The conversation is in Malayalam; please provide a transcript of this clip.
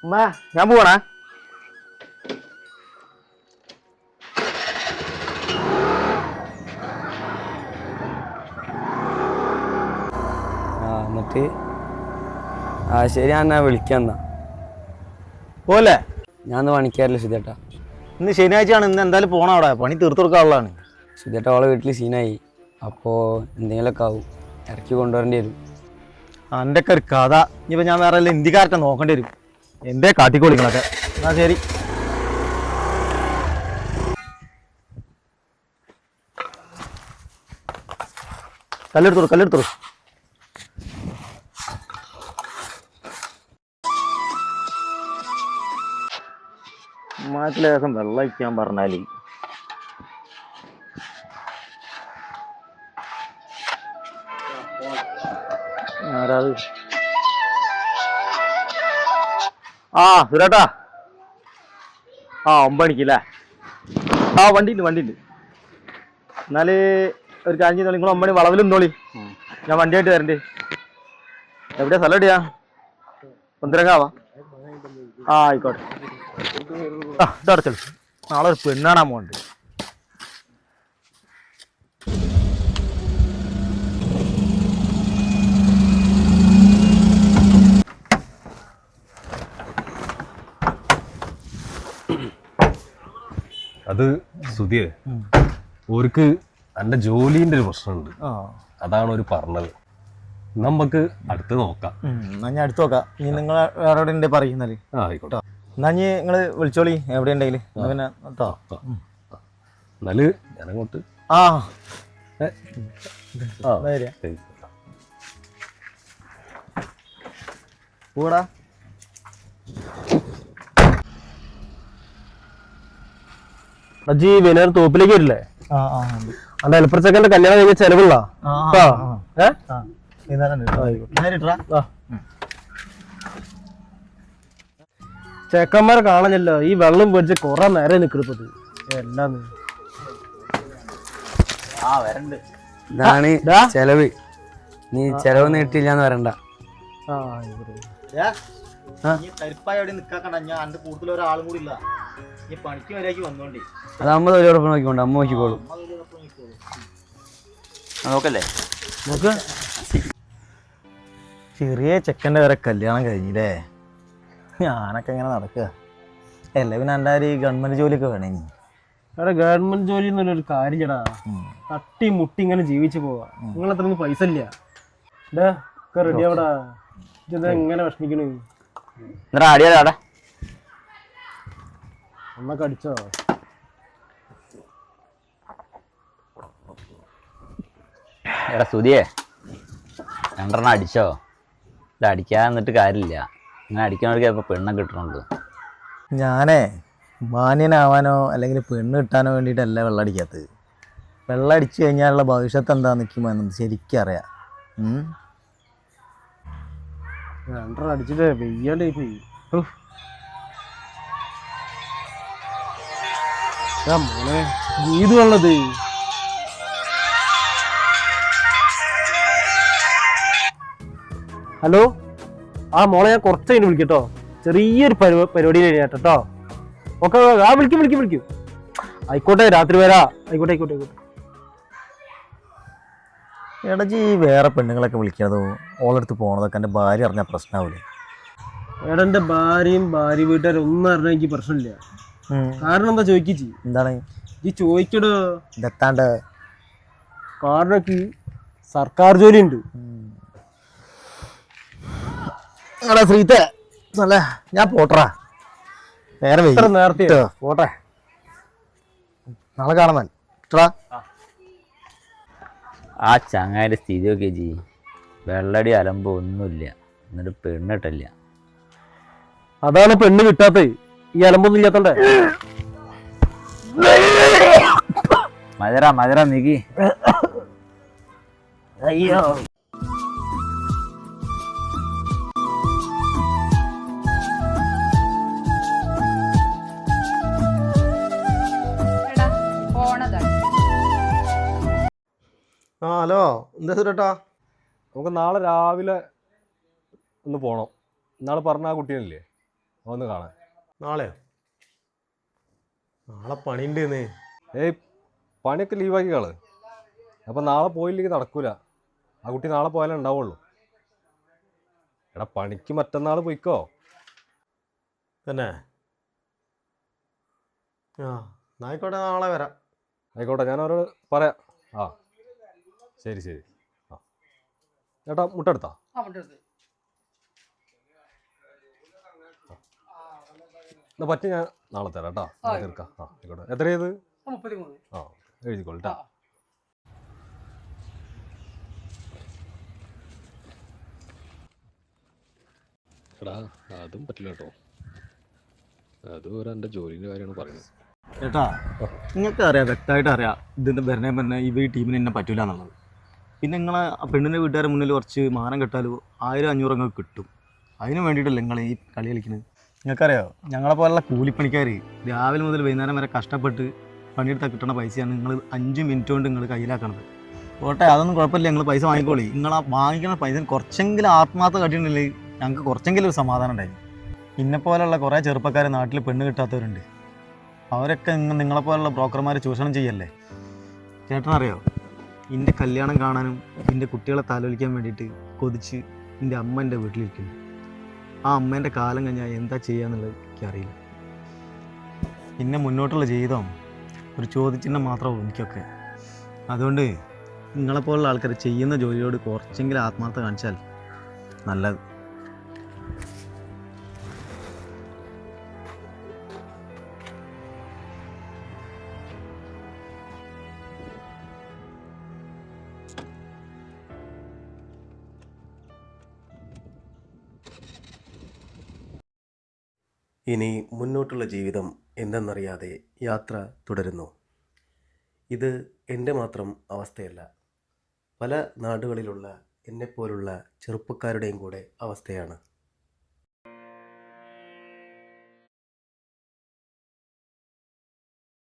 ഉമ്മാ ഞാൻ പോവാണേ. എന്നിട്ട് ശരി, ഞാൻ വിളിക്കാം എന്നാ. പോലെ ഞാൻ ഇന്ന് പണിക്കാറില്ല സുധേട്ടാ. ഇന്ന് ശനിയാഴ്ചയാണ്. ഇന്ന് എന്തായാലും പോണം. അവിടെ പണി തീർത്തു കൊടുക്കാനുള്ളതാണ്. സുധേട്ട അവളെ വീട്ടിൽ സീനായി. അപ്പോൾ എന്തെങ്കിലുമൊക്കെ ആവും, ഇറക്കി കൊണ്ടുവരേണ്ടി വരും. എൻ്റെ ഒക്കെ ഒരു കഥ. ഇനിയിപ്പോൾ ഞാൻ വേറെ എല്ലാം ഹിന്ദിക്കാരത്തെ നോക്കേണ്ടി വരും. എന്തേ കാട്ടിക്കോളിങ്ങളൊക്കെ. എന്നാ ശരി. കല്ലെടുത്തോളൂ. മാറ്റിലേസം വെള്ളം വയ്ക്കാൻ പറഞ്ഞാല് ആരാത്? സുരേട്ടാ. 9 മണിക്കല്ലേ? വണ്ടിയുണ്ട്. എന്നാല് ഒരു കാര്യം ചെയ്തോളി. നിങ്ങൾ 9 മണി വളവിൽ നിന്നോളി. ഞാൻ വണ്ടിയായിട്ട് വരണ്ടേ. എവിടെയാ സ്ഥലം? എവിടെയാ? ഒന്നിരങ്ങാവാ. ആയിക്കോട്ടെ. ഇതടച്ചോളൂ. നാളെ ഒരു പെണ്ണാണാൻ പോകണ്ട്. അത് സുധിയെ, ഓർക്ക് എൻ്റെ ജോലിൻ്റെ ഒരു പ്രശ്നമുണ്ട്. അതാണ് ഒരു പറഞ്ഞത്. നമുക്ക് അടുത്ത് നോക്കാം. എന്നാ ഞാൻ അടുത്ത് നോക്കാം. ഇനി നിങ്ങൾ വേറെ എവിടെ ഉണ്ട് പറയുന്നാല്? ആയിക്കോട്ടെ. എന്നാ ഇനി നിങ്ങൾ വിളിച്ചോളി എവിടെ ഉണ്ടെങ്കിൽ. പിന്നെ എന്നാല് ഞാനങ്ങോട്ട് കൂടാ. അജി വിനോദ തോപ്പിലേക്ക് വരില്ലേ? അന്റെ എലപ്പുറച്ചക്കന്റെ കല്യാണം കഴിഞ്ഞ ചെലവുള്ള ചെക്കന്മാരെ കാണാനല്ലോ. ഈ വെള്ളം പേടിച്ച് കൊറേ നേരം നിൽക്കുന്നത് എല്ലാം. ഇതാണ് ചെലവ്. നീ ചെലവ് നീട്ടില്ലാന്ന് വരണ്ട. കൂടുതൽ ഒരാളും കൂടി ഇല്ല. പണിക്ക് വരേക്ക് വന്നോണ്ടേ. അത് അമ്മ തൊഴിലുറപ്പ് നോക്കിക്കോണ്ട്. അമ്മ നോക്കിക്കോളും. നോക്കല്ലേ നോക്ക്. ചെറിയ ചെക്കൻ്റെ വരെ കല്യാണം കഴിഞ്ഞില്ലേ? ഞാനൊക്കെ ഇങ്ങനെ നടക്കുക അല്ലേ? പിന്നെ എൻ്റെ ഒരു ഗവൺമെന്റ് ജോലിയൊക്കെ വേണേ. ഇനി അവിടെ ഗവൺമെന്റ് ജോലി എന്നൊരു കാര്യം ചേടാ. തട്ടി മുട്ടി ഇങ്ങനെ ജീവിച്ചു പോവാ. നിങ്ങളത്രയൊന്നും പൈസ ഇല്ല. ഒക്കെ റെഡി ആവടാ. ഇതെന്താ എങ്ങനെ വിഷമിക്കണേ? ഒന്നൊക്കെ അടിച്ചോ? എടാ സുധിയെ, 2 അടിച്ചോ? ഇത് അടിക്കാൻ എന്നിട്ട് കാര്യമില്ല. ഇങ്ങനെ അടിക്കണവർക്ക് ചിലപ്പോൾ പെണ്ണെ കിട്ടണുള്ളൂ. ഞാനേ മാന്യനാവാനോ അല്ലെങ്കിൽ പെണ്ണ് കിട്ടാനോ വേണ്ടിയിട്ടല്ല വെള്ളം അടിക്കാത്തത്. വെള്ളം അടിച്ചു കഴിഞ്ഞാലുള്ള ഭവിഷ്യത്ത് എന്താന്ന് നിൽക്കുമ്പോൾ ശരിക്കും അറിയാം. 2 അടിച്ചിട്ട് വെയ്യാണ്ടായി പോയി. മോനെ ഗീത് വന്നത്. ഹലോ, മോളെ ഞാൻ കുറച്ച് കഴിഞ്ഞ് വിളിക്കട്ടോ. ചെറിയൊരു പരിപാടി കേട്ടോ. ഓക്കെ, വിളിക്കും. ആയിക്കോട്ടെ, രാത്രി വരാ. ആയിക്കോട്ടെ. എടജി വേറെ പെണ്ണുങ്ങളൊക്കെ വിളിക്കണതോ ഓളെടുത്ത് പോണതൊക്കെ എൻ്റെ ഭാര്യ അറിഞ്ഞാൽ പ്രശ്നമാവില്ലേ? എന്റെ ഭാര്യയും ഭാര്യ വീട്ടുകാരും ഒന്നും അറിഞ്ഞാൽ എനിക്ക് പ്രശ്നമില്ല. കാരണം എന്താ ചോദിക്കി? എന്താണ് ഈ ചോദിക്കടോ? ഇതെത്താണ്ട് കാരണക്ക് സർക്കാർ ജോലി ഉണ്ട്. ശ്രീത്തെ അല്ല, ഞാൻ പോട്ടറാ. നേരത്തെ പോട്ടെ. നാളെ കാണാൻ. ആ ചങ്ങായിൻ്റെ സ്ഥിതിയൊക്കെ ജി, വെള്ളടി അലമ്പോ ഒന്നുമില്ല, എന്നിട്ട് പെണ്ണിട്ടില്ല. അതാണ് പെണ്ണ് കിട്ടാത്ത. ഈ അലമ്പൊന്നും ഇല്ലാത്തോണ്ടേ. മധുര നികി. അയ്യോ, ഹലോ, എന്താ സുരേട്ടാ? നമുക്ക് നാളെ രാവിലെ ഒന്ന് പോണം. നാളെ പറഞ്ഞ ആ കുട്ടിയല്ലേ, ഒന്ന് കാണാൻ. നാളെയോ? നാളെ പണിയുണ്ടെന്ന്. ഏയ് പണിയൊക്കെ ലീവാക്കി കള്. അപ്പം നാളെ പോയില്ലെങ്കിൽ നടക്കൂല. ആ കുട്ടി നാളെ പോയാലേ ഉണ്ടാവുള്ളൂ. എടാ പണിക്ക് മറ്റന്നാൾ പോയിക്കോ. തന്നെ? ആ ആയിക്കോട്ടെ, നാളെ വരാം. ആയിക്കോട്ടെ, ഞാൻ അവരോട് പറയാം. ആ ശരി ശരി. ആ ചേട്ടാ മുട്ടെടുത്താ? എന്നാ പറ്റി ഞാൻ നാളെ തരാം കേട്ടോ. തീർക്കാം. ആ ആയിക്കോട്ടെ. എത്രയത്? ആ എഴുതിക്കോളൂ. എടാ അതും പറ്റില്ല കേട്ടോ. അതും എൻ്റെ ജോലിൻ്റെ കാര്യമാണ് പറയുന്നത്. ചേട്ടാ, നിങ്ങൾക്ക് അറിയാം, വ്യക്തമായിട്ട് അറിയാം ഇതിൻ്റെ ഭരണേ പറഞ്ഞ ഈ ടീമിന് എന്നെ പറ്റൂല എന്നുള്ളത്. പിന്നെ നിങ്ങളെ ആ പെണ്ണിൻ്റെ വീട്ടുകാരുടെ മുന്നിൽ കുറച്ച് മാനം കെട്ടാലും 1000-500 നിങ്ങൾക്ക് കിട്ടും. അതിന് വേണ്ടിയിട്ടല്ലേ നിങ്ങൾ ഈ കളി കളിക്കുന്നത്. നിങ്ങൾക്കറിയാമോ, ഞങ്ങളെ പോലുള്ള കൂലിപ്പണിക്കാർ രാവിലെ മുതൽ വൈകുന്നേരം വരെ കഷ്ടപ്പെട്ട് പണിയെടുത്താൽ കിട്ടുന്ന പൈസയാണ് നിങ്ങൾ 5 മിനിറ്റ് കൊണ്ട് നിങ്ങൾ കയ്യിലാക്കണത്. ഓട്ടെ, അതൊന്നും കുഴപ്പമില്ല, നിങ്ങൾ പൈസ വാങ്ങിക്കോളി. നിങ്ങൾ ആ വാങ്ങിക്കുന്ന പൈസ കുറച്ചെങ്കിലും ആത്മാർത്ഥ കാട്ടിയിട്ടുണ്ടെങ്കിൽ ഞങ്ങൾക്ക് കുറച്ചെങ്കിലും ഒരു സമാധാനം ഉണ്ടായി. ഇന്നെപ്പോലുള്ള കുറേ ചെറുപ്പക്കാർ നാട്ടിൽ പെണ്ണ് കിട്ടാത്തവരുണ്ട്. അവരൊക്കെ നിങ്ങളെപ്പോലുള്ള ബ്രോക്കർമാർ ചൂഷണം ചെയ്യല്ലേ. ചേട്ടനറിയോ, എൻ്റെ കല്യാണം കാണാനും എൻ്റെ കുട്ടികളെ താലോലിക്കാൻ വേണ്ടിയിട്ട് കൊതിച്ച് എൻ്റെ അമ്മ എൻ്റെ വീട്ടിലിരിക്കുന്നു. ആ അമ്മേൻ്റെ കാലം കഴിഞ്ഞാൽ എന്താ ചെയ്യാന്നുള്ളത് എനിക്കറിയില്ല. പിന്നെ മുന്നോട്ടുള്ള ജീവിതം ഒരു ചോദ്യചിഹ്നം മാത്രമേ എനിക്കൊക്കെ. അതുകൊണ്ട് നിങ്ങളെപ്പോലുള്ള ആൾക്കാർ ചെയ്യുന്ന ജോലിയോട് കുറച്ചെങ്കിലും ആത്മാർത്ഥത കാണിച്ചാൽ നല്ലത്. ഇനി മുന്നോട്ടുള്ള ജീവിതം എന്തെന്നറിയാതെ യാത്ര തുടരുന്നു. ഇത് എൻ്റെ മാത്രം അവസ്ഥയല്ല, പല നാടുകളിലുള്ള എന്നെപ്പോലുള്ള ചെറുപ്പക്കാരുടെയും കൂടെ അവസ്ഥയാണ്.